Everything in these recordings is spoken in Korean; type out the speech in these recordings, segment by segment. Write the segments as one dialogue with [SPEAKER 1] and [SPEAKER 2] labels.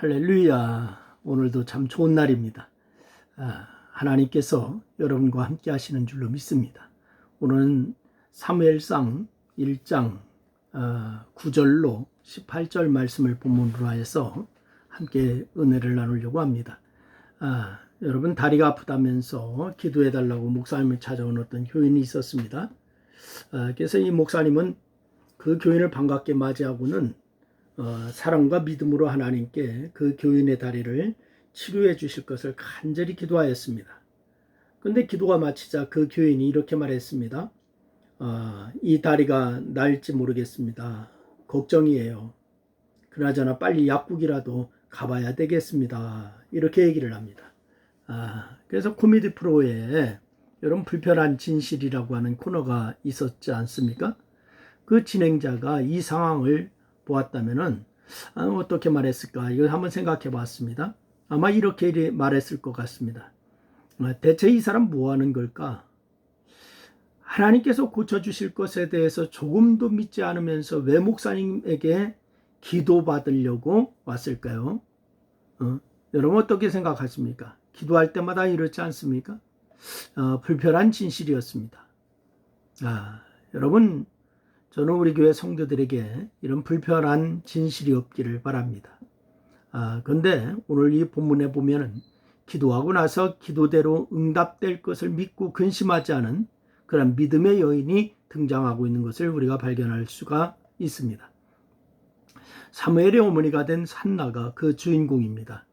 [SPEAKER 1] 할렐루야. 오늘도 참 좋은 날입니다. 하나님께서 여러분과 함께 하시는 줄로 믿습니다. 오늘은 사무엘상 1장 9절로 18절 말씀을 본문으로 하여서 함께 은혜를 나누려고 합니다. 여러분, 다리가 아프다면서 기도해달라고 목사님을 찾아온 어떤 교인이 있었습니다. 그래서 이 목사님은 그 교인을 반갑게 맞이하고는 사랑과 믿음으로 하나님께 그 교인의 다리를 치료해 주실 것을 간절히 기도하였습니다. 그런데 기도가 마치자 그 교인이 이렇게 말했습니다. 이 다리가 나을지 모르겠습니다. 걱정이에요. 그나저나 빨리 약국이라도 가봐야 되겠습니다. 이렇게 얘기를 합니다. 그래서 코미디 프로에 여러분 불편한 진실이라고 하는 코너가 있었지 않습니까? 그 진행자가 이 상황을 보았다면은 어떻게 말했을까? 이걸 한번 생각해 봤습니다. 아마 이렇게 말했을 것 같습니다. 대체 이 사람 뭐 하는 걸까? 하나님께서 고쳐주실 것에 대해서 조금도 믿지 않으면서 왜 목사님에게 기도받으려고 왔을까요? 여러분 어떻게 생각하십니까? 기도할 때마다 이렇지 않습니까? 불편한 진실이었습니다. 여러분, 저는 우리 교회 성도들에게 이런 불편한 진실이 없기를 바랍니다. 그런데 오늘 이 본문에 보면은 기도하고 나서 기도대로 응답될 것을 믿고 근심하지 않은 그런 믿음의 여인이 등장하고 있는 것을 우리가 발견할 수가 있습니다. 사무엘의 어머니가 된 한나가 그 주인공입니다.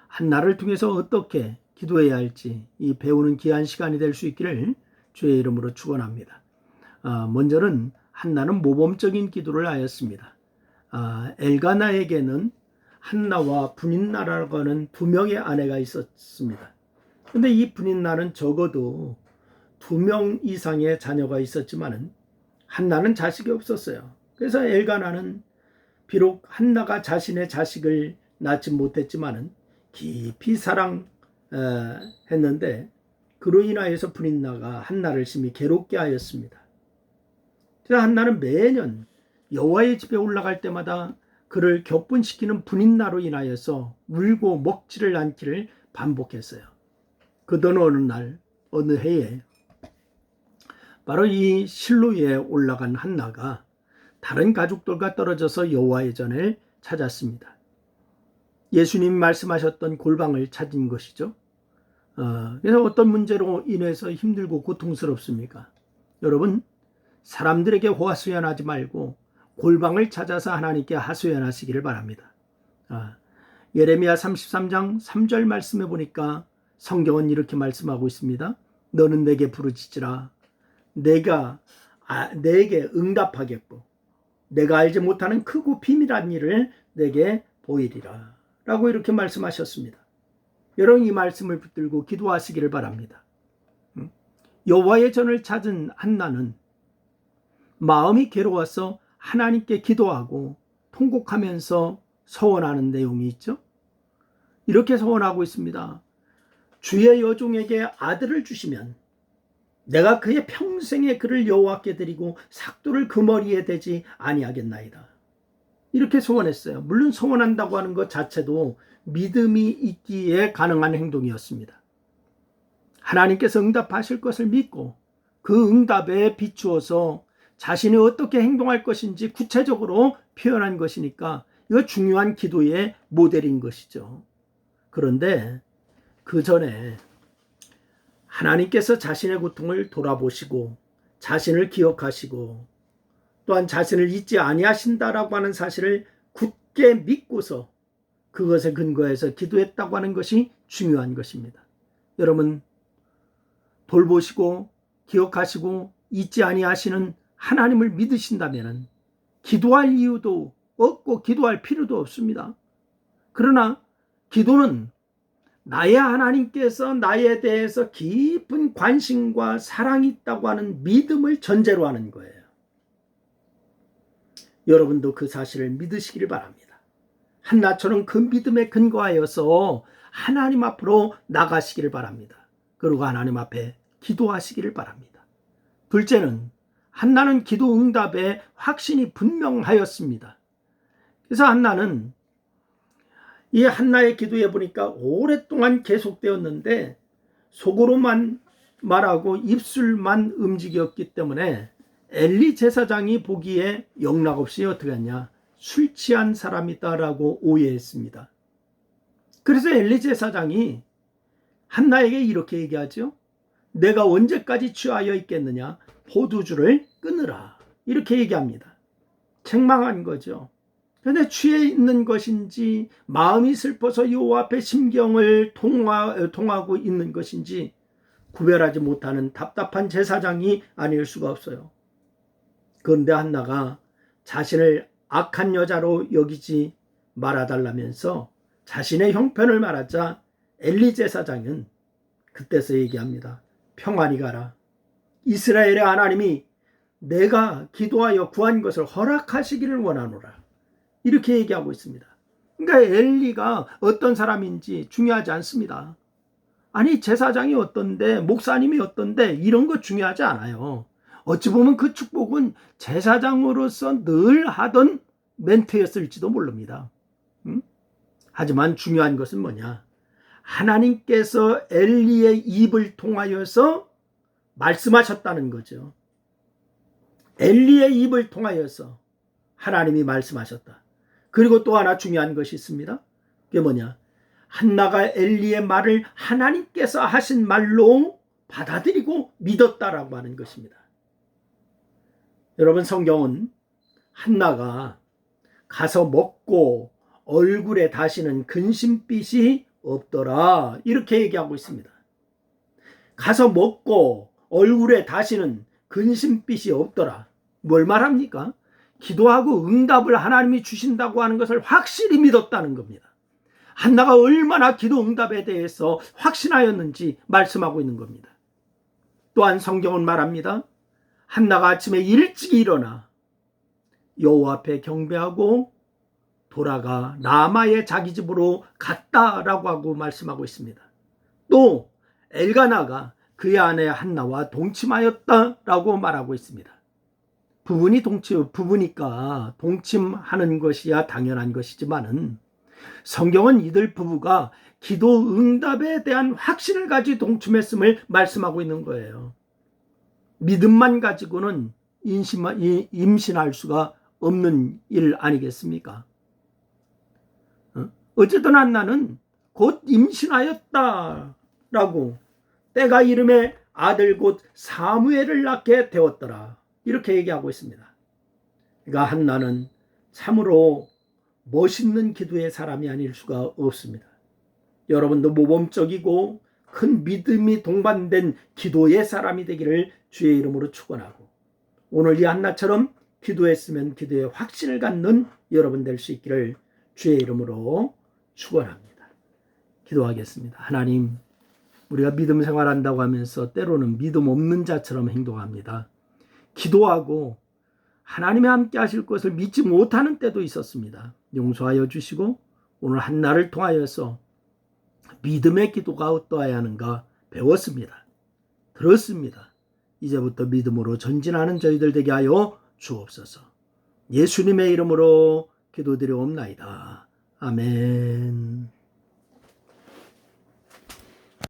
[SPEAKER 1] 한나를 통해서 어떻게 기도해야 할지 이 배우는 귀한 시간이 될 수 있기를 주의 이름으로 축원합니다. 먼저는 한나는 모범적인 기도를 하였습니다. 엘가나에게는 한나와 분인나라고 하는 두 명의 아내가 있었습니다. 그런데 이 분인나는 적어도 2명 이상의 자녀가 있었지만 한나는 자식이 없었어요. 그래서 엘가나는 비록 한나가 자신의 자식을 낳지 못했지만 깊이 사랑했는데 그로 인하여서 분인나가 한나를 심히 괴롭게 하였습니다. 그래서 한나는 매년 여호와의 집에 올라갈 때마다 그를 격분시키는 분인나로 인하여서 울고 먹지를 않기를 반복했어요. 그러던 어느 날, 어느 해에 바로 이 실로에 올라간 한나가 다른 가족들과 떨어져서 여호와의 전을 찾았습니다. 예수님 말씀하셨던 골방을 찾은 것이죠. 그래서 어떤 문제로 인해서 힘들고 고통스럽습니까? 여러분, 사람들에게 호화수연하지 말고 골방을 찾아서 하나님께 하수연하시기를 바랍니다. 예레미야 33장 3절 말씀해 보니까 성경은 이렇게 말씀하고 있습니다. 너는 내게 부르짖으라. 내가 내게 응답하겠고 내가 알지 못하는 크고 비밀한 일을 내게 보이리라. 라고 이렇게 말씀하셨습니다. 여러분 이 말씀을 붙들고 기도하시기를 바랍니다. 여호와의 전을 찾은 한나는 마음이 괴로워서 하나님께 기도하고 통곡하면서 서원하는 내용이 있죠. 이렇게 서원하고 있습니다. 주의 여종에게 아들을 주시면 내가 그의 평생의 그를 여호와께 드리고 삭도를 그 머리에 대지 아니하겠나이다. 이렇게 소원했어요. 물론 소원한다고 하는 것 자체도 믿음이 있기에 가능한 행동이었습니다. 하나님께서 응답하실 것을 믿고 그 응답에 비추어서 자신이 어떻게 행동할 것인지 구체적으로 표현한 것이니까 이거 중요한 기도의 모델인 것이죠. 그런데 그 전에 하나님께서 자신의 고통을 돌아보시고 자신을 기억하시고 또한 자신을 잊지 아니하신다라고 하는 사실을 굳게 믿고서 그것에 근거해서 기도했다고 하는 것이 중요한 것입니다. 여러분, 돌보시고 기억하시고 잊지 아니하시는 하나님을 믿으신다면 기도할 이유도 없고 기도할 필요도 없습니다. 그러나 기도는 나의 하나님께서 나에 대해서 깊은 관심과 사랑이 있다고 하는 믿음을 전제로 하는 거예요. 여러분도 그 사실을 믿으시기를 바랍니다. 한나처럼 그 믿음에 근거하여서 하나님 앞으로 나가시기를 바랍니다. 그리고 하나님 앞에 기도하시기를 바랍니다. 둘째는 한나는 기도 응답에 확신이 분명하였습니다. 그래서 한나는 이 한나의 기도에 보니까 오랫동안 계속되었는데 속으로만 말하고 입술만 움직였기 때문에 엘리 제사장이 보기에 영락없이 어떻게 하냐, 술 취한 사람이다라고 오해했습니다. 그래서 엘리 제사장이 한나에게 이렇게 얘기하죠. 내가 언제까지 취하여 있겠느냐, 포도주를 끊으라, 이렇게 얘기합니다. 책망한 거죠. 그런데 취해 있는 것인지 마음이 슬퍼서 여호와 앞에 심경을 통하고 있는 것인지 구별하지 못하는 답답한 제사장이 아닐 수가 없어요. 그런데 한나가 자신을 악한 여자로 여기지 말아달라면서 자신의 형편을 말하자 엘리 제사장은 그때서 얘기합니다. 평안히 가라. 이스라엘의 하나님이 내가 기도하여 구한 것을 허락하시기를 원하노라. 이렇게 얘기하고 있습니다. 그러니까 엘리가 어떤 사람인지 중요하지 않습니다. 아니, 제사장이 어떤데, 목사님이 어떤데, 이런 거 중요하지 않아요. 어찌 보면 그 축복은 제사장으로서 늘 하던 멘트였을지도 모릅니다. 하지만 중요한 것은 뭐냐? 하나님께서 엘리의 입을 통하여서 말씀하셨다는 거죠. 엘리의 입을 통하여서 하나님이 말씀하셨다. 그리고 또 하나 중요한 것이 있습니다. 그게 뭐냐? 한나가 엘리의 말을 하나님께서 하신 말로 받아들이고 믿었다라고 하는 것입니다. 여러분, 성경은 한나가 가서 먹고 얼굴에 다시는 근심빛이 없더라, 이렇게 얘기하고 있습니다. 가서 먹고 얼굴에 다시는 근심빛이 없더라. 뭘 말합니까? 기도하고 응답을 하나님이 주신다고 하는 것을 확실히 믿었다는 겁니다. 한나가 얼마나 기도 응답에 대해서 확신하였는지 말씀하고 있는 겁니다. 또한 성경은 말합니다. 한나가 아침에 일찍 일어나 여호와 앞에 경배하고 돌아가 라마의 자기 집으로 갔다라고 하고 말씀하고 있습니다. 또 엘가나가 그의 아내 한나와 동침하였다라고 말하고 있습니다. 부부니까 동침하는 것이야 당연한 것이지만은 성경은 이들 부부가 기도 응답에 대한 확신을 가지고 동침했음을 말씀하고 있는 거예요. 믿음만 가지고는 임신할 수가 없는 일 아니겠습니까? 어쨌든 한나는 곧 임신하였다라고 때가 이름에 아들 곧 사무엘을 낳게 되었더라, 이렇게 얘기하고 있습니다. 그러니까 한나는 참으로 멋있는 기도의 사람이 아닐 수가 없습니다. 여러분도 모범적이고 큰 믿음이 동반된 기도의 사람이 되기를 주의 이름으로 축원하고, 오늘 이 한나처럼 기도했으면 기도에 확신을 갖는 여러분 될 수 있기를 주의 이름으로 축원합니다. 기도하겠습니다. 하나님, 우리가 믿음 생활한다고 하면서 때로는 믿음 없는 자처럼 행동합니다. 기도하고 하나님이 함께 하실 것을 믿지 못하는 때도 있었습니다. 용서하여 주시고 오늘 한나를 통하여서 믿음의 기도가 어떠해야 하는가 배웠습니다. 들었습니다. 이제부터 믿음으로 전진하는 저희들 되게 하여 주옵소서. 예수님의 이름으로 기도드려옵나이다. 아멘.